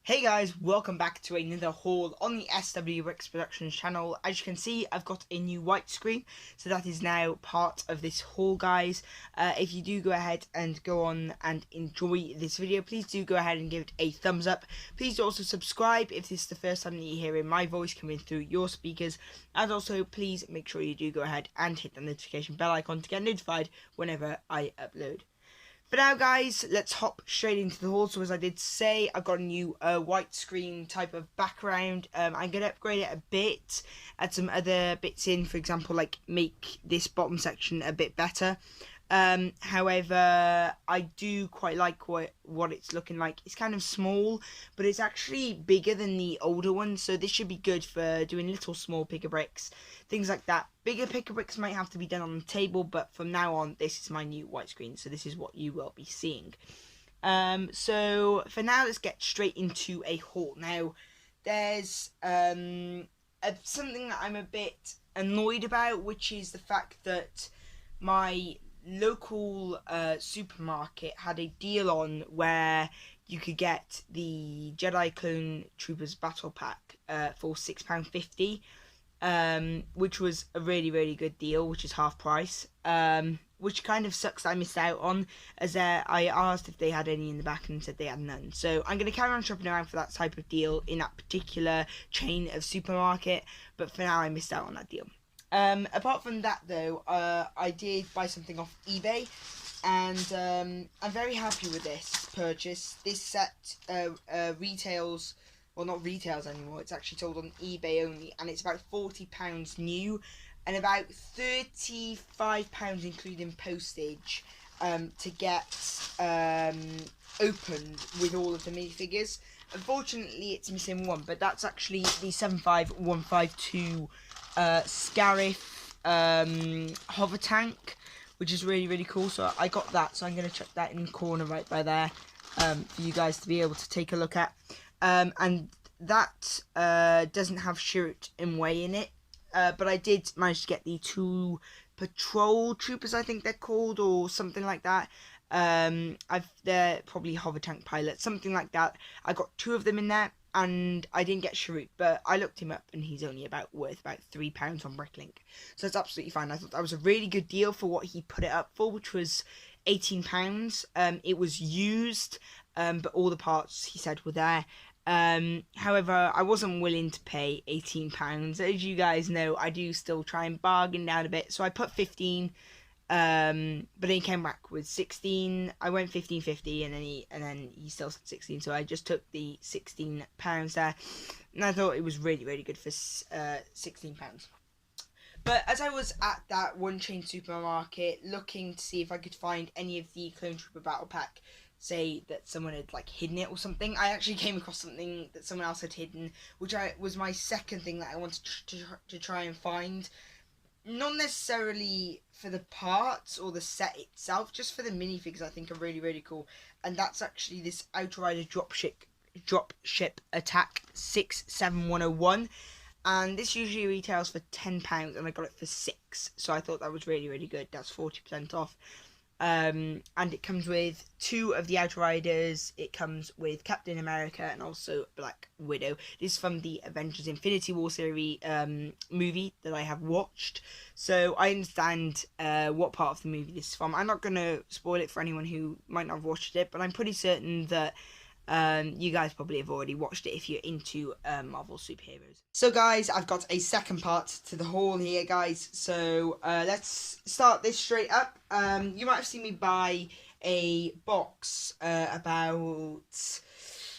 Hey guys, welcome back to another haul on the SW Ricks Productions channel. As you can see, I've got a new white screen, so that is now part of this haul, guys. If you do go ahead and go on and enjoy this video, please do go ahead and give it a thumbs up. Please do also subscribe if this is the first time that you're hearing my voice coming through your speakers. And also, please make sure you do go ahead and hit the notification bell icon to get notified whenever I upload. But now, guys, let's hop straight into the haul. So as I did say, I've got a new white screen type of background. I'm going to upgrade it a bit, add some other bits in, for example, like make this bottom section a bit better. However, I do quite like what it's looking like. It's kind of small, but it's actually bigger than the older one, so this should be good for doing little small picker bricks, things like that. Bigger picker bricks might have to be done on the table, but from now on, this is my new white screen, so this is what you will be seeing. So for now, let's get straight into a haul. Now, there's something that I'm a bit annoyed about, which is the fact that my local supermarket had a deal on where you could get the Jedi Clone Troopers Battle Pack for £6.50, which was a really good deal, which is half price, which kind of sucks that I missed out on, as I asked if they had any in the back and said they had none. So I'm going to carry on shopping around for that type of deal in that particular chain of supermarket, but for now I missed out on that deal. Apart from that, though, I did buy something off eBay, and I'm very happy with this purchase. This set retails, well, not retails anymore, it's actually sold on eBay only, and it's about £40 new, and about £35 including postage, to get opened with all of the minifigures. Unfortunately, it's missing one, but that's actually the 75152 Scarif hover tank, which is really cool. So I got that, so I'm going to chuck that in the corner right by there, for you guys to be able to take a look at. And that doesn't have Shirt and Way in it, but I did manage to get the 2 patrol troopers, I think they're called, or something like that. They're probably hover tank pilots, something like that. I got 2 of them in there, and I didn't get Sharut, but I looked him up, and he's only worth about £3 on Bricklink, so that's absolutely fine. I thought that was a really good deal for what he put it up for, which was £18. It was used, but all the parts, he said, were there. However, I wasn't willing to pay £18. As you guys know, I do still try and bargain down a bit, so I put 15. But then he came back with 16. I went 15.50, and then he still said 16. So I just took the £16 there, and I thought it was really good for £16. But as I was at that one chain supermarket looking to see if I could find any of the Clone Trooper Battle Pack, say that someone had hidden it or something, I actually came across something that someone else had hidden, which was my second thing that I wanted to try and find. Not necessarily for the parts or the set itself, just for the minifigs, I think are really cool. And that's actually this Outrider Dropship Attack 67101. And this usually retails for £10, and I got it for £6. So I thought that was really good. That's 40% off. And it comes with 2 of the Outriders. It comes with Captain America and also Black Widow. This is from the Avengers Infinity War series movie that I have watched, so I understand what part of the movie this is from. I'm not going to spoil it for anyone who might not have watched it, but I'm pretty certain that you guys probably have already watched it if you're into Marvel superheroes. So guys, I've got a second part to the haul here, guys. So let's start this straight up. You might have seen me buy a box about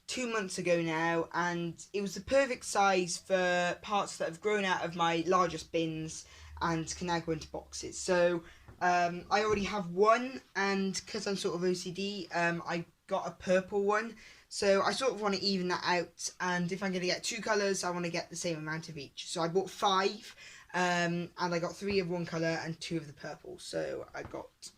2 months ago now, and it was the perfect size for parts that have grown out of my largest bins and can now go into boxes. So I already have one, and because I'm sort of OCD, I got a purple one. So I sort of want to even that out, and if I'm going to get 2 colours, I want to get the same amount of each. So I bought 5, and I got 3 of one colour and 2 of the purple. So I got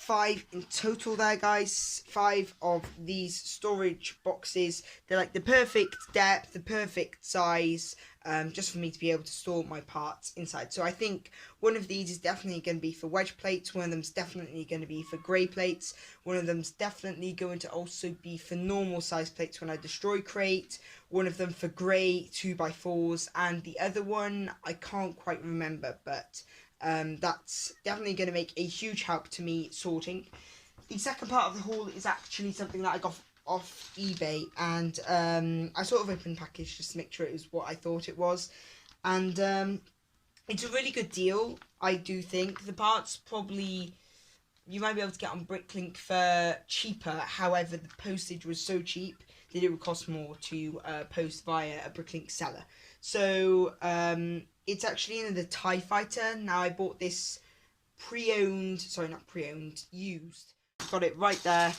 5 in total there, guys. 5 of these storage boxes. They're like the perfect depth, the perfect size, just for me to be able to store my parts inside. So I think one of these is definitely going to be for wedge plates. One of them's definitely going to be for grey plates. One of them's definitely going to also be for normal size plates when I destroy crate. One of them for grey 2x4s, and the other one I can't quite remember, but that's definitely going to make a huge help to me sorting. The second part of the haul is actually something that I got off eBay, and I sort of opened the package just to make sure it was what I thought it was, and it's a really good deal. I do think the parts probably you might be able to get on Bricklink for cheaper. However, the postage was so cheap that it would cost more to post via a Bricklink seller. So it's actually in the TIE Fighter. Now, I bought this used. Got it right there.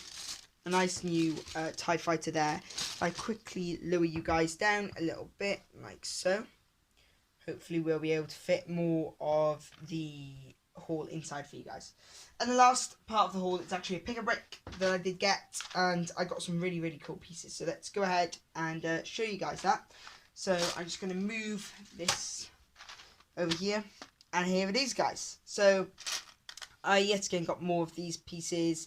A nice new TIE Fighter there. I quickly lower you guys down a little bit, like so. Hopefully we'll be able to fit more of the haul inside for you guys. And the last part of the haul is actually a pick-a-brick that I did get, and I got some really, really cool pieces. So let's go ahead and show you guys that. So I'm just going to move this over here, and here it is, guys. So I yet again got more of these pieces.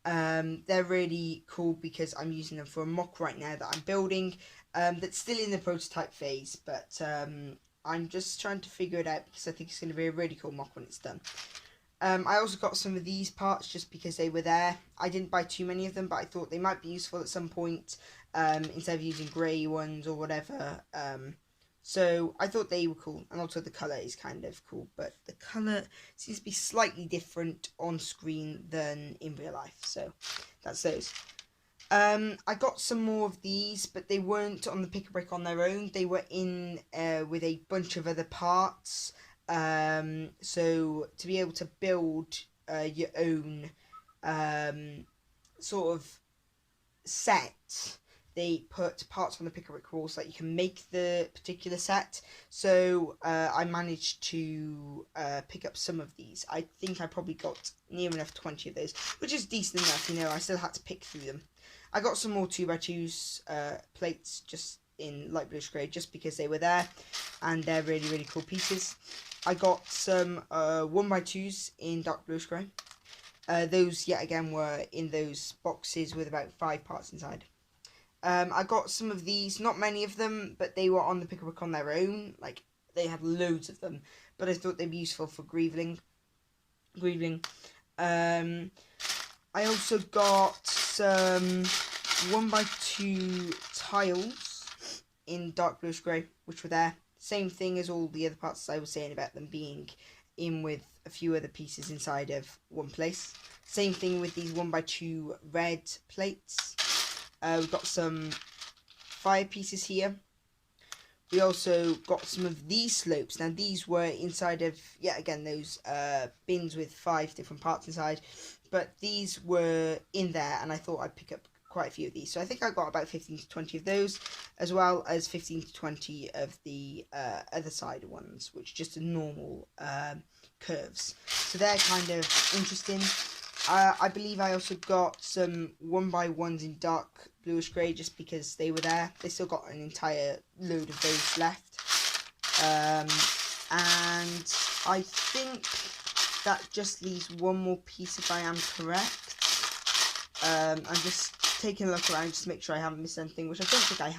They're really cool because I'm using them for a mock right now that I'm building, that's still in the prototype phase, but I'm just trying to figure it out because I think it's going to be a really cool mock when it's done. I also got some of these parts just because they were there. I didn't buy too many of them, but I thought they might be useful at some point, instead of using grey ones or whatever. So I thought they were cool, and also the colour is kind of cool, but the colour seems to be slightly different on screen than in real life, so that's those. I got some more of these, but they weren't on the pick-a-brick on their own. They were in with a bunch of other parts. So to be able to build your own sort of set, they put parts on the pick-a-brick wall so that you can make the particular set. So I managed to pick up some of these. I think I probably got near enough 20 of those, which is decent enough, you know. I still had to pick through them. I got some more 2x2s plates just in light bluish grey just because they were there, and they're really, really cool pieces. I got some 1x2s in dark bluish grey. Those yet again were in those boxes with about 5 parts inside. I got some of these, not many of them, but they were on the pick-a-brick on their own. Like, they had loads of them, but I thought they'd be useful for grieving. I also got some 1x2 tiles in dark bluish grey, which were there. Same thing as all the other parts I was saying about them being in with a few other pieces inside of one place. Same thing with these 1x2 red plates. We've got some fire pieces here. We also got some of these slopes. Now these were inside of, yet again, those bins with 5 different parts inside. But these were in there, and I thought I'd pick up quite a few of these. So I think I got about 15 to 20 of those, as well as 15 to 20 of the other side ones, which are just a normal curves. So they're kind of interesting. I believe I also got some 1x1s in dark bluish grey just because they were there. They still got an entire load of those left. And I think that just leaves one more piece if I am correct. I'm just taking a look around just to make sure I haven't missed anything, which I don't think I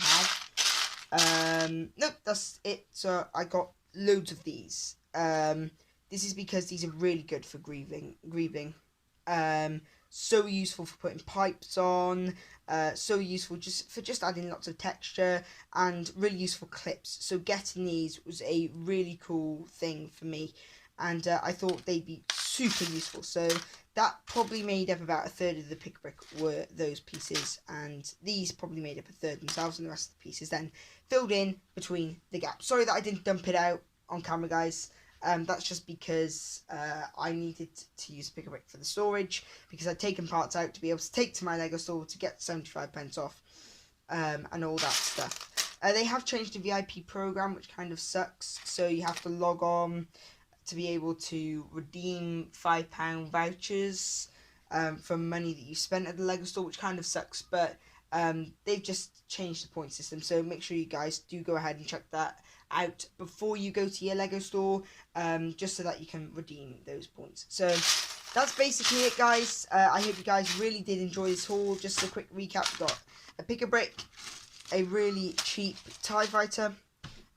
have. Nope, that's it. So I got loads of these. This is because these are really good for grieving. So useful for putting pipes on, so useful for just adding lots of texture, and really useful clips. So getting these was a really cool thing for me, and I thought they'd be super useful. So that probably made up about a third of the pick-a-brick were those pieces, and these probably made up a third themselves, and the rest of the pieces then filled in between the gaps. Sorry that I didn't dump it out on camera, guys. That's just because I needed to use pick-a-brick for the storage, because I'd taken parts out to be able to take to my Lego store to get 75p off, and all that stuff. They have changed the VIP program, which kind of sucks, so you have to log on to be able to redeem £5 vouchers, from money that you spent at the Lego store, which kind of sucks, but they've just changed the point system, so make sure you guys do go ahead and check that out before you go to your Lego store, just so that you can redeem those points. So that's basically it, guys. I hope you guys really did enjoy this haul. Just a quick recap: we got a pick-a-brick, a really cheap TIE fighter,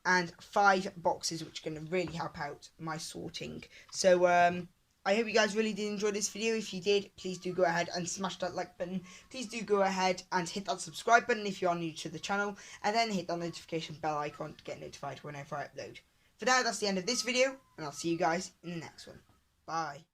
and 5 boxes, which are going to really help out my sorting. So I hope you guys really did enjoy this video. If you did, please do go ahead and smash that like button. Please do go ahead and hit that subscribe button if you are new to the channel, and then hit that notification bell icon to get notified whenever I upload. For now, that's the end of this video, and I'll see you guys in the next one. Bye.